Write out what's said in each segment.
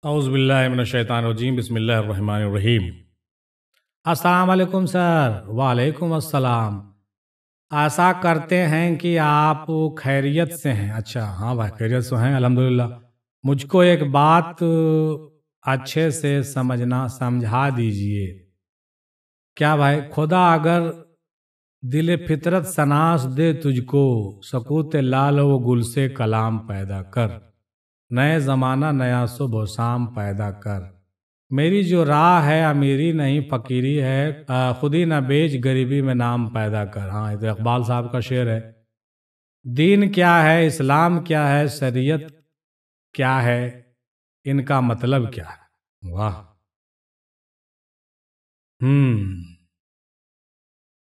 اعوذ باللہ من الشیطان الرجیم بسم اللہ الرحمن الرحیم۔ السلام علیکم سر۔ وعلیکم السلام۔ آشا کرتے ہیں کہ آپ خیریت سے ہیں۔ اچھا ہاں بھائی خیریت سے ہیں الحمدللہ۔ مجھ کو ایک بات اچھے سے سمجھا دیجئے۔ کیا بھائی؟ خدا اگر دل فطرت سناس دے تجھ کو، سکوت لال و گل سے کلام پیدا کر، نئے زمانہ نیا صبح و شام پیدا کر، میری جو راہ ہے امیری نہیں فقیری ہے، خودی نہ بیچ غریبی میں نام پیدا کر۔ ہاں یہ تو اقبال صاحب کا شعر ہے۔ دین کیا ہے، اسلام کیا ہے، شریعت کیا ہے، ان کا مطلب کیا ہے؟ واہ!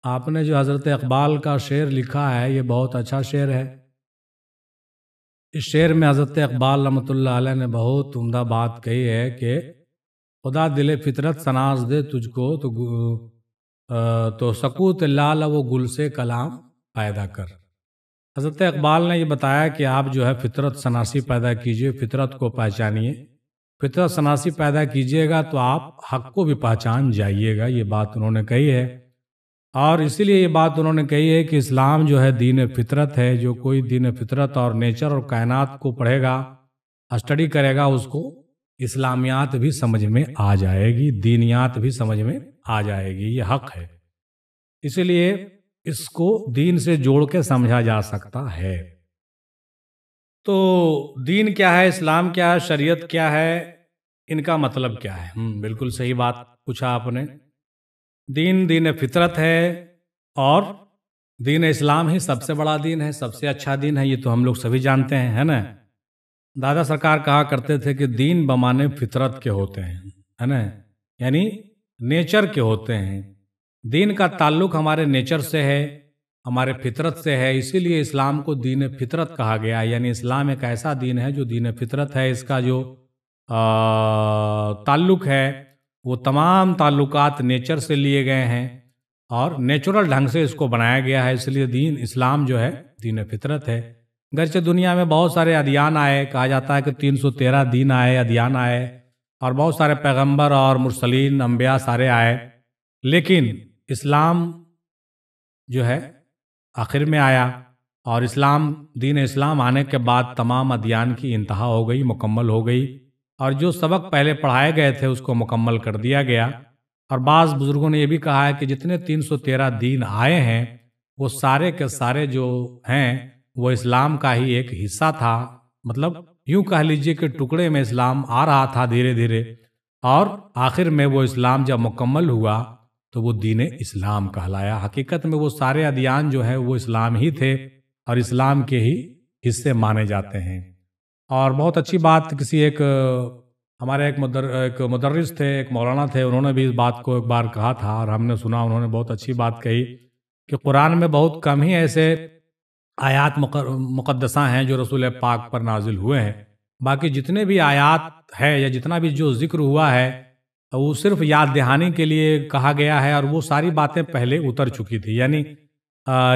آپ نے جو حضرت اقبال کا شعر لکھا ہے یہ بہت اچھا شعر ہے۔ اس شعر میں حضرت اقبال رحمۃ اللہ علیہ نے بہت عمدہ بات کہی ہے کہ خدا دل فطرت سناس دے تجھ کو تو سکوت لال و گل سے کلام پیدا کر۔ حضرت اقبال نے یہ بتایا کہ آپ جو ہے فطرت سناسی پیدا کیجئے، فطرت کو پہچانیے۔ فطرت سناسی پیدا کیجئے گا تو آپ حق کو بھی پہچان جائیے گا، یہ بات انہوں نے کہی ہے۔ اور اسی لیے یہ بات انہوں نے کہی ہے کہ اسلام جو ہے دین فطرت ہے۔ جو کوئی دین فطرت اور نیچر اور کائنات کو پڑھے گا، اسٹڈی کرے گا، اس کو اسلامیات بھی سمجھ میں آ جائے گی، دینیات بھی سمجھ میں آ جائے گی، یہ حق ہے۔ اسی لیے اس کو دین سے جوڑ کے سمجھا جا سکتا ہے۔ تو دین کیا ہے، اسلام کیا ہے، شریعت کیا ہے، ان کا مطلب کیا ہے؟ بالکل صحیح بات پوچھا آپ نے۔ دین فطرت ہے اور دین اسلام ہی سب سے بڑا دین ہے، سب سے اچھا دین ہے، یہ تو ہم لوگ سبھی جانتے ہیں، ہے نا؟ دادا سرکار کہا کرتے تھے کہ دین بمانے فطرت کے ہوتے ہیں، ہے نا؟ یعنی نیچر کے ہوتے ہیں۔ دین کا تعلق ہمارے نیچر سے ہے، ہمارے فطرت سے ہے، اسی لیے اسلام کو دین فطرت کہا گیا۔ یعنی اسلام ایک ایسا دین ہے جو دین فطرت ہے۔ اس کا جو تعلق ہے وہ تمام تعلقات نیچر سے لیے گئے ہیں اور نیچرل ڈھنگ سے اس کو بنایا گیا ہے، اس لیے دین اسلام جو ہے دین فطرت ہے۔ گرچہ دنیا میں بہت سارے ادیان آئے، کہا جاتا ہے کہ 313 دین آئے، ادیان آئے، اور بہت سارے پیغمبر اور مرسلین انبیاء سارے آئے، لیکن اسلام جو ہے آخر میں آیا، اور دین اسلام آنے کے بعد تمام ادیان کی انتہا ہو گئی، مکمل ہو گئی، اور جو سبق پہلے پڑھائے گئے تھے اس کو مکمل کر دیا گیا۔ اور بعض بزرگوں نے یہ بھی کہا ہے کہ جتنے 313 دین آئے ہیں وہ سارے کے سارے جو ہیں وہ اسلام کا ہی ایک حصہ تھا۔ مطلب یوں کہہ لیجئے کہ ٹکڑے میں اسلام آ رہا تھا دھیرے دھیرے، اور آخر میں وہ اسلام جب مکمل ہوا تو وہ دین اسلام کہلایا۔ حقیقت میں وہ سارے ادیان جو ہیں وہ اسلام ہی تھے اور اسلام کے ہی حصے مانے جاتے ہیں۔ اور بہت اچھی بات ہمارے ایک مدرس تھے، ایک مولانا تھے، انہوں نے بھی اس بات کو ایک بار کہا تھا اور ہم نے سنا، انہوں نے بہت اچھی بات کہی کہ قرآن میں بہت کم ہی ایسے آیات مقدسہ ہیں جو رسول پاک پر نازل ہوئے ہیں۔ باقی جتنے بھی آیات ہے یا جتنا بھی جو ذکر ہوا ہے وہ صرف یاد دہانی کے لیے کہا گیا ہے، اور وہ ساری باتیں پہلے اتر چکی تھی۔ یعنی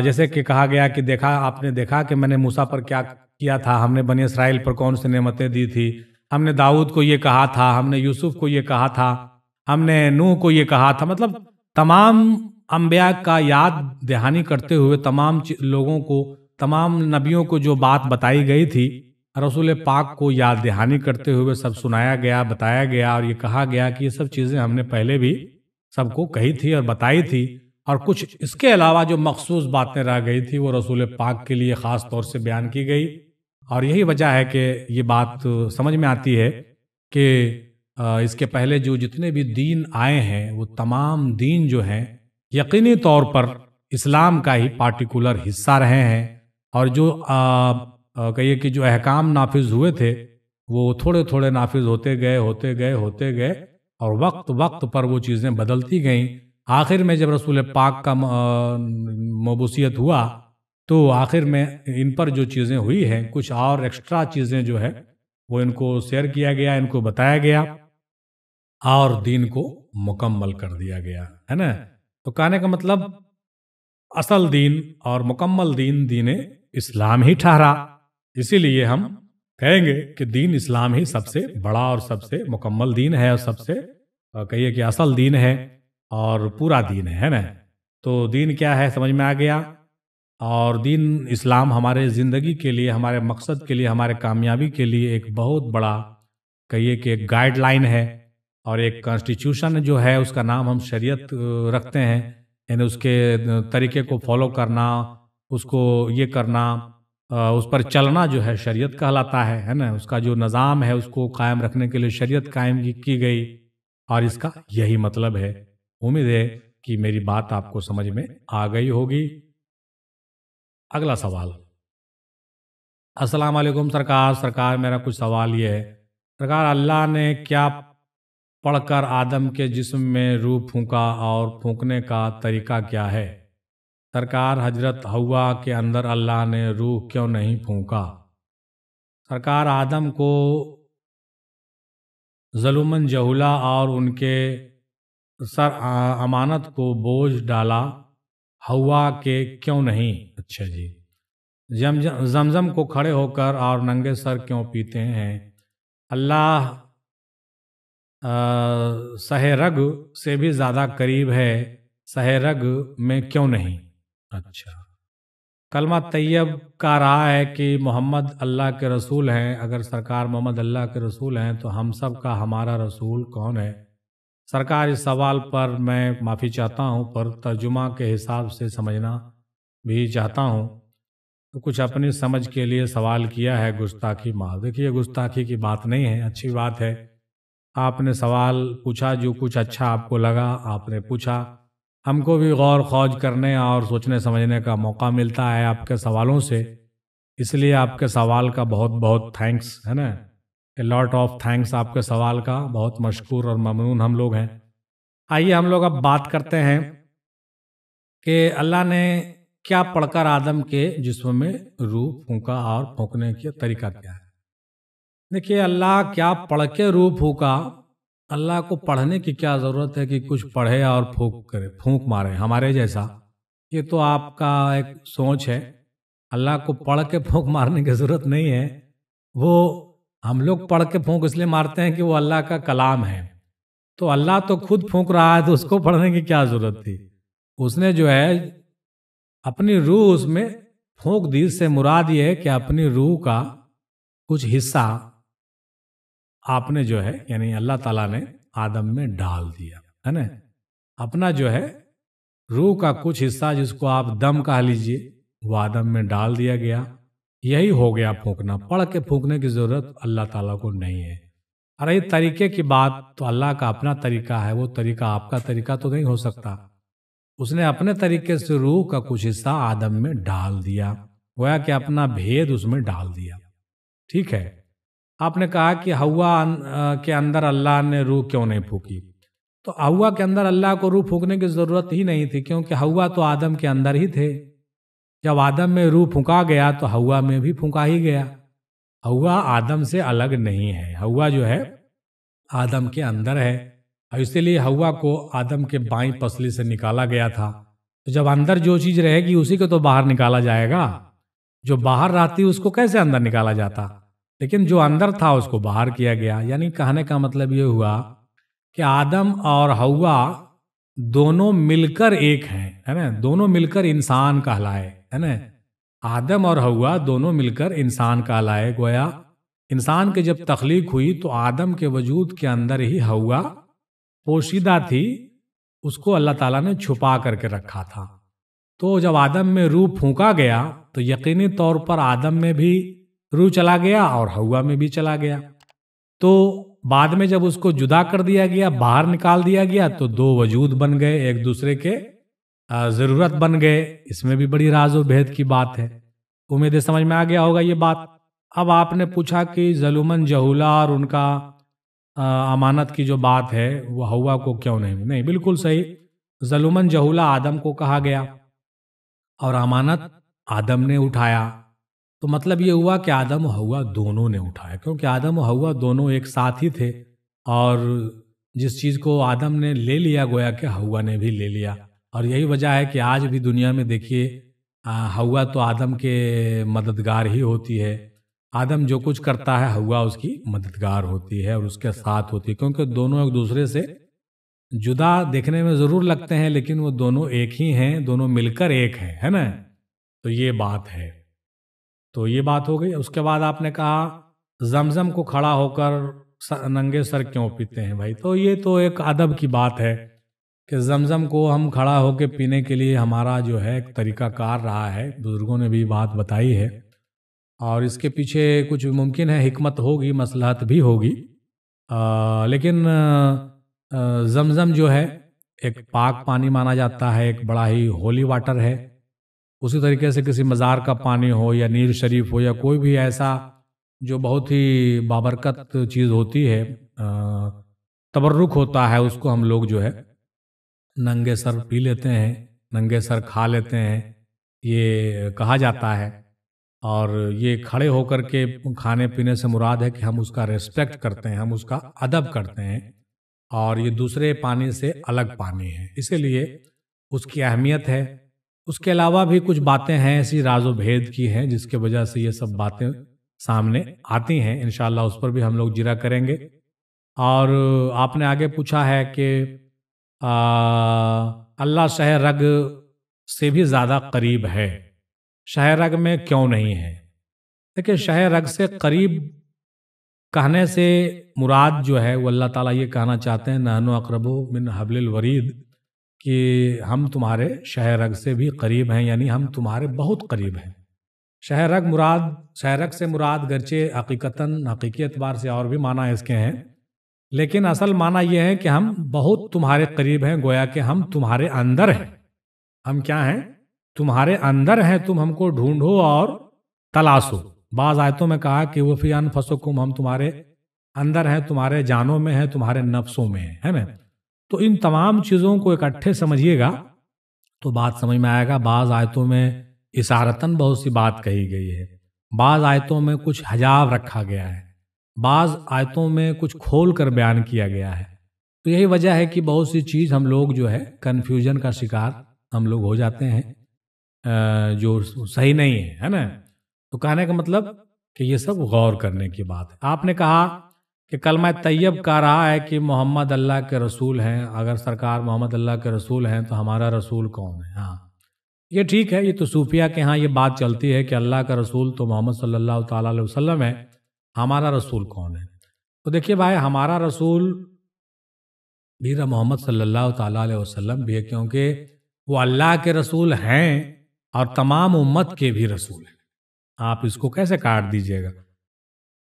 جیسے کہ کہا گیا کہ آپ نے دیکھا کہ میں نے موسیٰ پر کیا کیا تھا، ہم نے بنی اسرائیل پر کون سی نعمتیں دی تھی، ہم نے داؤد کو یہ کہا تھا، ہم نے یوسف کو یہ کہا تھا، ہم نے نوح کو یہ کہا تھا۔ مطلب تمام انبیاء کا یاد دہانی کرتے ہوئے تمام لوگوں کو، تمام نبیوں کو جو بات بتائی گئی تھی، رسول پاک کو یاد دہانی کرتے ہوئے سب سنایا گیا، بتایا گیا، اور یہ کہا گیا کہ یہ سب چیزیں ہم نے پہلے بھی سب کو کہی تھی اور بتائی تھی، اور کچھ اس کے علاوہ جو مخصوص باتیں رہ گئی تھی وہ رسول پاک کے لیے خاص طور سے بیان کی گئی۔ اور یہی وجہ ہے کہ یہ بات سمجھ میں آتی ہے کہ اس کے پہلے جو جتنے بھی دین آئے ہیں وہ تمام دین جو ہیں یقینی طور پر اسلام کا ہی پارٹیکولر حصہ رہے ہیں، اور جو کہیے کہ جو احکام نافذ ہوئے تھے وہ تھوڑے تھوڑے نافذ ہوتے گئے، اور وقت پر وہ چیزیں بدلتی گئیں۔ آخر میں جب رسول پاک کا مبعوثیت ہوا تو آخر میں ان پر جو چیزیں ہوئی ہیں، کچھ اور ایکسٹرا چیزیں جو ہے وہ ان کو شیئر کیا گیا، ان کو بتایا گیا، اور دین کو مکمل کر دیا گیا، ہے نا؟ تو کہنے کا مطلب اصل دین اور مکمل دین اسلام ہی ٹھہرا۔ اسی لیے ہم کہیں گے کہ دین اسلام ہی سب سے بڑا اور سب سے مکمل دین ہے اور سب سے کہیے کہ اصل دین ہے اور پورا دین ہے نا. تو دین کیا ہے سمجھ میں آ گیا. اور دین اسلام ہمارے زندگی کے لیے، ہمارے مقصد کے لیے، ہمارے کامیابی کے لیے ایک بہت بڑا کہیے کہ ایک گائیڈ لائن ہے اور ایک کانسٹیٹیوشن جو ہے اس کا نام ہم شریعت رکھتے ہیں. یعنی اس کے طریقے کو فالو کرنا، اس کو یہ کرنا، اس پر چلنا جو ہے شریعت کہلاتا ہے نا. اس کا جو نظام ہے اس کو قائم رکھنے کے لیے شریعت قائم کی گئی اور اس کا یہی مطلب ہے. امید ہے کہ میری بات آپ کو سمجھ میں آ گئی ہوگی. اگلا سوال. السلام علیکم سرکار میرا کچھ سوال یہ ہے سرکار، اللہ نے کیا پڑھ کر آدم کے جسم میں روح پھونکا اور پھونکنے کا طریقہ کیا ہے؟ سرکار حضرت حوا کے اندر اللہ نے روح کیوں نہیں پھونکا؟ سرکار آدم کو ظلماً جہولا اور ان کے سر امانت کو بوجھ ڈالا، حوا کے کیوں نہیں؟ اچھا جی. زمزم کو کھڑے ہو کر اور ننگے سر کیوں پیتے ہیں؟ اللہ سہ رگ سے بھی زیادہ قریب ہے، سہ رگ میں کیوں نہیں؟ اچھا. کلمہ طیب کا رہا ہے کہ محمد اللہ کے رسول ہیں. اگر سرکار محمد اللہ کے رسول ہیں تو ہم سب کا ہمارا رسول کون ہے؟ سرکار اس سوال پر میں معافی چاہتا ہوں، پر ترجمہ کے حساب سے سمجھنا بھی چاہتا ہوں. تو کچھ اپنی سمجھ کے لیے سوال کیا ہے، گستاخی معاف. دیکھیے گستاخی کی بات نہیں ہے، اچھی بات ہے. آپ نے سوال پوچھا، جو کچھ اچھا آپ کو لگا آپ نے پوچھا. ہم کو بھی غور خوض کرنے اور سوچنے سمجھنے کا موقع ملتا ہے آپ کے سوالوں سے، اس لیے آپ کے سوال کا بہت بہت تھینکس ہے نا. اے لاٹ آف تھینکس آپ کے سوال کا، بہت مشکور اور ممنون ہم لوگ ہیں. آئیے ہم لوگ اب بات کرتے ہیں کہ اللہ نے کیا پڑھ کر آدم کے جسم میں روح پھونکا اور پھونکنے کا طریقہ کیا ہے. دیکھیے اللہ کیا پڑھ کے روح پھونکا. اللہ کو پڑھنے کی کیا ضرورت ہے کہ کچھ پڑھے اور پھونک مارے ہمارے جیسا. یہ تو آپ کا ایک سوچ ہے. اللہ کو پڑھ کے پھونک مارنے کی ضرورت نہیں ہے. وہ ہم لوگ پڑھ کے پھونک اس لیے مارتے ہیں کہ وہ اللہ کا کلام ہے. تو اللہ تو خود پھونک رہا ہے تو اس کو پڑھنے کی کیا ضرورت تھی. اس نے جو ہے اپنی روح اس میں پھونک دی. اس سے مراد یہ ہے کہ اپنی روح کا کچھ حصہ آپ نے جو ہے یعنی اللہ تعالیٰ نے آدم میں ڈال دیا ہے نا. اپنا جو ہے روح کا کچھ حصہ جس کو آپ دم کہہ لیجئے وہ آدم میں ڈال دیا گیا. یہی ہو گیا پھونکنا. پڑھ کے پھونکنے کی ضرورت اللہ تعالیٰ کو نہیں ہے. اور یہ طریقے کی بات تو اللہ کا اپنا طریقہ ہے، وہ طریقہ آپ کا طریقہ تو نہیں ہو سکتا. اس نے اپنے طریقے سے روح کا کچھ حصہ آدم میں ڈال دیا، گویا کہ اپنا بھید اس میں ڈال دیا. ٹھیک ہے. آپ نے کہا کہ حوا کے اندر اللہ نے روح کیوں نہیں پھونکی. تو حوا کے اندر اللہ کو روح پھونکنے کی ضرورت ہی نہیں تھی، کیونکہ حوا تو آدم کے اندر ہی تھے. جب آدم میں روح پھونکا گیا تو حوا میں بھی پھونکا ہی گیا. حوا آدم سے الگ نہیں ہے. حوا جو ہے آدم کے اندر ہے اور اسی لیے حوا کو آدم کے بائیں پسلی سے نکالا گیا تھا. تو جب اندر جو چیز رہے گی اسی کو تو باہر نکالا جائے گا. جو باہر رہتی اس کو کیسے اندر نکالا جاتا. لیکن جو اندر تھا اس کو باہر کیا گیا. یعنی کہنے کا مطلب یہ ہوا کہ آدم اور حوا دونوں مل کر ایک ہیں ہے نا. دونوں مل کر انسان کہلائے ہے نا. آدم اور حوا دونوں مل کر انسان کہلائے. گویا انسان کی جب تخلیق ہوئی تو آدم کے وجود کے اندر ہی حوا پوشیدہ تھی. اس کو اللہ تعالیٰ نے چھپا کر کے رکھا تھا. تو جب آدم میں روح پھونکا گیا تو یقینی طور پر آدم میں بھی روح چلا گیا اور حوا میں بھی چلا گیا. تو بعد میں جب اس کو جدا کر دیا گیا، باہر نکال دیا گیا، تو دو وجود بن گئے، ایک دوسرے کے ضرورت بن گئے. اس میں بھی بڑی راز و بھید کی بات ہے. امید سمجھ میں آ گیا ہوگا یہ بات. اب آپ نے پوچھا کہ ظلماً جہولا اور ان کا امانت کی جو بات ہے وہ حوا کو کیوں نہیں. بالکل صحیح. ظلماً جہولا آدم کو کہا گیا اور امانت آدم نے اٹھایا. تو مطلب یہ ہوا کہ آدم و حوا دونوں نے اٹھایا، کیونکہ آدم و حوا دونوں ایک ساتھ ہی تھے. اور جس چیز کو آدم نے لے لیا گویا کہ حوا نے بھی لے لیا. اور یہی وجہ ہے کہ آج بھی دنیا میں دیکھیے حوا تو آدم کے مددگار ہی ہوتی ہے. آدم جو کچھ کرتا ہے ہوا اس کی مددگار ہوتی ہے اور اس کے ساتھ ہوتی ہے، کیونکہ دونوں ایک دوسرے سے جدا دیکھنے میں ضرور لگتے ہیں لیکن وہ دونوں ایک ہی ہیں، دونوں مل کر ایک ہیں، ہے نا؟ تو یہ بات ہے۔ تو یہ بات ہو گئی۔ اس کے بعد آپ نے کہا زمزم کو کھڑا ہو کر ننگے سر کیوں پیتے ہیں بھائی؟ تو یہ تو ایک ادب کی بات ہے کہ زمزم کو ہم کھڑا ہو کے پینے کے لیے ہمارا جو ہے ایک طریقہ کار رہا ہے، بزرگوں نے بھی بات بتائی ہے، اور اس کے پیچھے کچھ ممکن ہے حکمت ہوگی، مصلحت بھی ہوگی، لیکن زمزم جو ہے ایک پاک پانی مانا جاتا ہے، ایک بڑا ہی ہولی واٹر ہے۔ اسی طریقے سے کسی مزار کا پانی ہو یا نیل شریف ہو یا کوئی بھی ایسا جو بہت ہی بابرکت چیز ہوتی ہے، تبرک ہوتا ہے، اس کو ہم لوگ جو ہے ننگے سر پی لیتے ہیں، ننگے سر کھا لیتے ہیں، یہ کہا جاتا ہے۔ اور یہ کھڑے ہو کر کے کھانے پینے سے مراد ہے کہ ہم اس کا ریسپیکٹ کرتے ہیں، ہم اس کا ادب کرتے ہیں، اور یہ دوسرے پانی سے الگ پانی ہے، اسی لیے اس کی اہمیت ہے۔ اس کے علاوہ بھی کچھ باتیں ہیں ایسی راز و بھید کی ہیں جس کی وجہ سے یہ سب باتیں سامنے آتی ہیں، انشاءاللہ اس پر بھی ہم لوگ جرا کریں گے۔ اور آپ نے آگے پوچھا ہے کہ اللہ شہ رگ سے بھی زیادہ قریب ہے، شہ رگ میں کیوں نہیں ہے؟ دیکھیں، شہ رگ سے قریب کہنے سے مراد جو ہے وہ اللہ تعالیٰ یہ کہنا چاہتے ہیں نحن اقرب من حبل الورید، کہ ہم تمہارے شہ رگ سے بھی قریب ہیں، یعنی ہم تمہارے بہت قریب ہیں۔ شہ رگ سے مراد گرچہ حقیقی اعتبار سے اور بھی معنی اس کے ہیں، لیکن اصل معنی یہ ہے کہ ہم بہت تمہارے قریب ہیں، گویا کہ ہم تمہارے اندر ہیں۔ ہم کیا ہیں؟ تمہارے اندر ہیں، تم ہم کو ڈھونڈو اور تلاشو۔ بعض آیتوں میں کہا کہ وفی انفسکم، ہم تمہارے اندر ہیں، تمہارے جانوں میں ہیں، تمہارے نفسوں میں ہیں، ہے نا؟ تو ان تمام چیزوں کو اکٹھے سمجھیے گا تو بات سمجھ میں آئے گا۔ بعض آیتوں میں اشارتاً بہت سی بات کہی گئی ہے، بعض آیتوں میں کچھ حجاب رکھا گیا ہے، بعض آیتوں میں کچھ کھول کر بیان کیا گیا ہے۔ تو یہی وجہ ہے کہ بہت سی چیز ہم لوگ جو ہے کنفیوژن کا شکار ہم لوگ ہو جاتے ہیں، جو صحیح نہیں ہے نا؟ تو کہنے کا مطلب کہ یہ سب غور کرنے کی بات ہے۔ آپ نے کہا کہ کلمہ طیب کہہ رہا ہے کہ محمد اللہ کے رسول ہیں، اگر سرکار محمد اللہ کے رسول ہیں تو ہمارا رسول کون ہے؟ ہاں، یہ ٹھیک ہے، یہ تو صوفیہ کے ہاں یہ بات چلتی ہے کہ اللہ کا رسول تو محمد صلی اللہ تعالیٰ علیہ وسلم ہے، ہمارا رسول کون ہے؟ تو دیکھیے بھائی، ہمارا رسول بھی محمد صلی اللہ تعالیٰ علیہ وسلم بھی ہے، کیونکہ وہ اللہ کے رسول ہیں اور تمام امت کے بھی رسول ہیں۔ آپ اس کو کیسے کاٹ دیجئے گا؟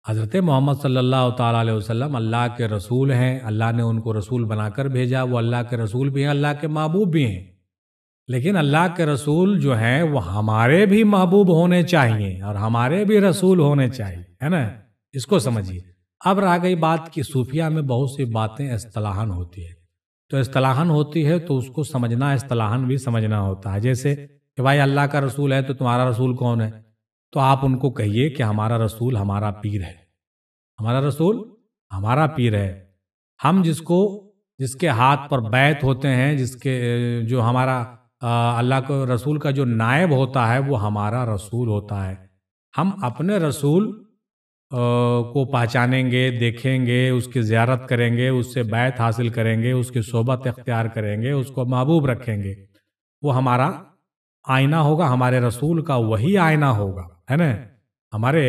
حضرت محمد صلی اللہ تعالیٰ علیہ وسلم اللہ کے رسول ہیں، اللہ نے ان کو رسول بنا کر بھیجا، وہ اللہ کے رسول بھی ہیں، اللہ کے محبوب بھی ہیں، لیکن اللہ کے رسول جو ہیں وہ ہمارے بھی محبوب ہونے چاہیے اور ہمارے بھی رسول ہونے چاہیے، ہے نا؟ اس کو سمجھیے۔ اب رہ گئی بات کہ صوفیہ میں بہت سی باتیں اصطلاحاً ہوتی ہے، تو اصطلاحاً ہوتی ہے تو اس کو سمجھنا اصطلاحاً بھی سمجھنا ہوتا ہے۔ جیسے کہ بھائی اللہ کا رسول ہے تو تمہارا رسول کون ہے؟ تو آپ ان کو کہیے کہ ہمارا رسول ہمارا پیر ہے، ہمارا رسول ہمارا پیر ہے۔ ہم جس کے ہاتھ پر بیعت ہوتے ہیں، جو ہمارا اللہ کو رسول کا جو نائب ہوتا ہے وہ ہمارا رسول ہوتا ہے۔ ہم اپنے رسول کو پہچانیں گے، دیکھیں گے، اس کی زیارت کریں گے، اس سے بیعت حاصل کریں گے، اس کی صحبت اختیار کریں گے، اس کو محبوب رکھیں گے۔ وہ ہمارا آئینہ ہوگا، ہمارے رسول کا وہی آئینہ ہوگا، ہے نا؟ ہمارے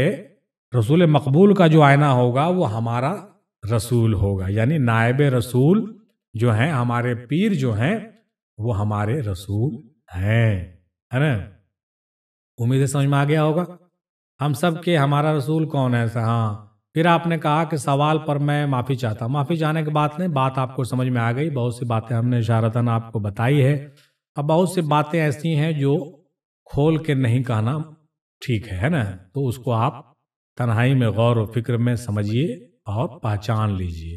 رسول مقبول کا جو آئینہ ہوگا وہ ہمارا رسول ہوگا، یعنی نائب رسول جو ہیں، ہمارے پیر جو ہیں وہ ہمارے رسول ہیں، ہے نا؟ امید ہے سمجھ میں آ گیا ہوگا۔ ہم سب کے ہمارا رسول کون ہے؟ ہاں۔ پھر آپ نے کہا کہ سوال پر میں معافی چاہتا ہوں۔ معافی چاہنے کی بات نہیں، بات آپ کو سمجھ میں آ گئی، بہت سی باتیں ہم نے اشارتاً آپ کو بتائی ہے۔ اب بہت سی باتیں ایسی ہیں جو کھول کے نہیں کہنا ٹھیک ہے نا؟ تو اس کو آپ تنہائی میں غور و فکر میں سمجھیے اور پہچان لیجئے۔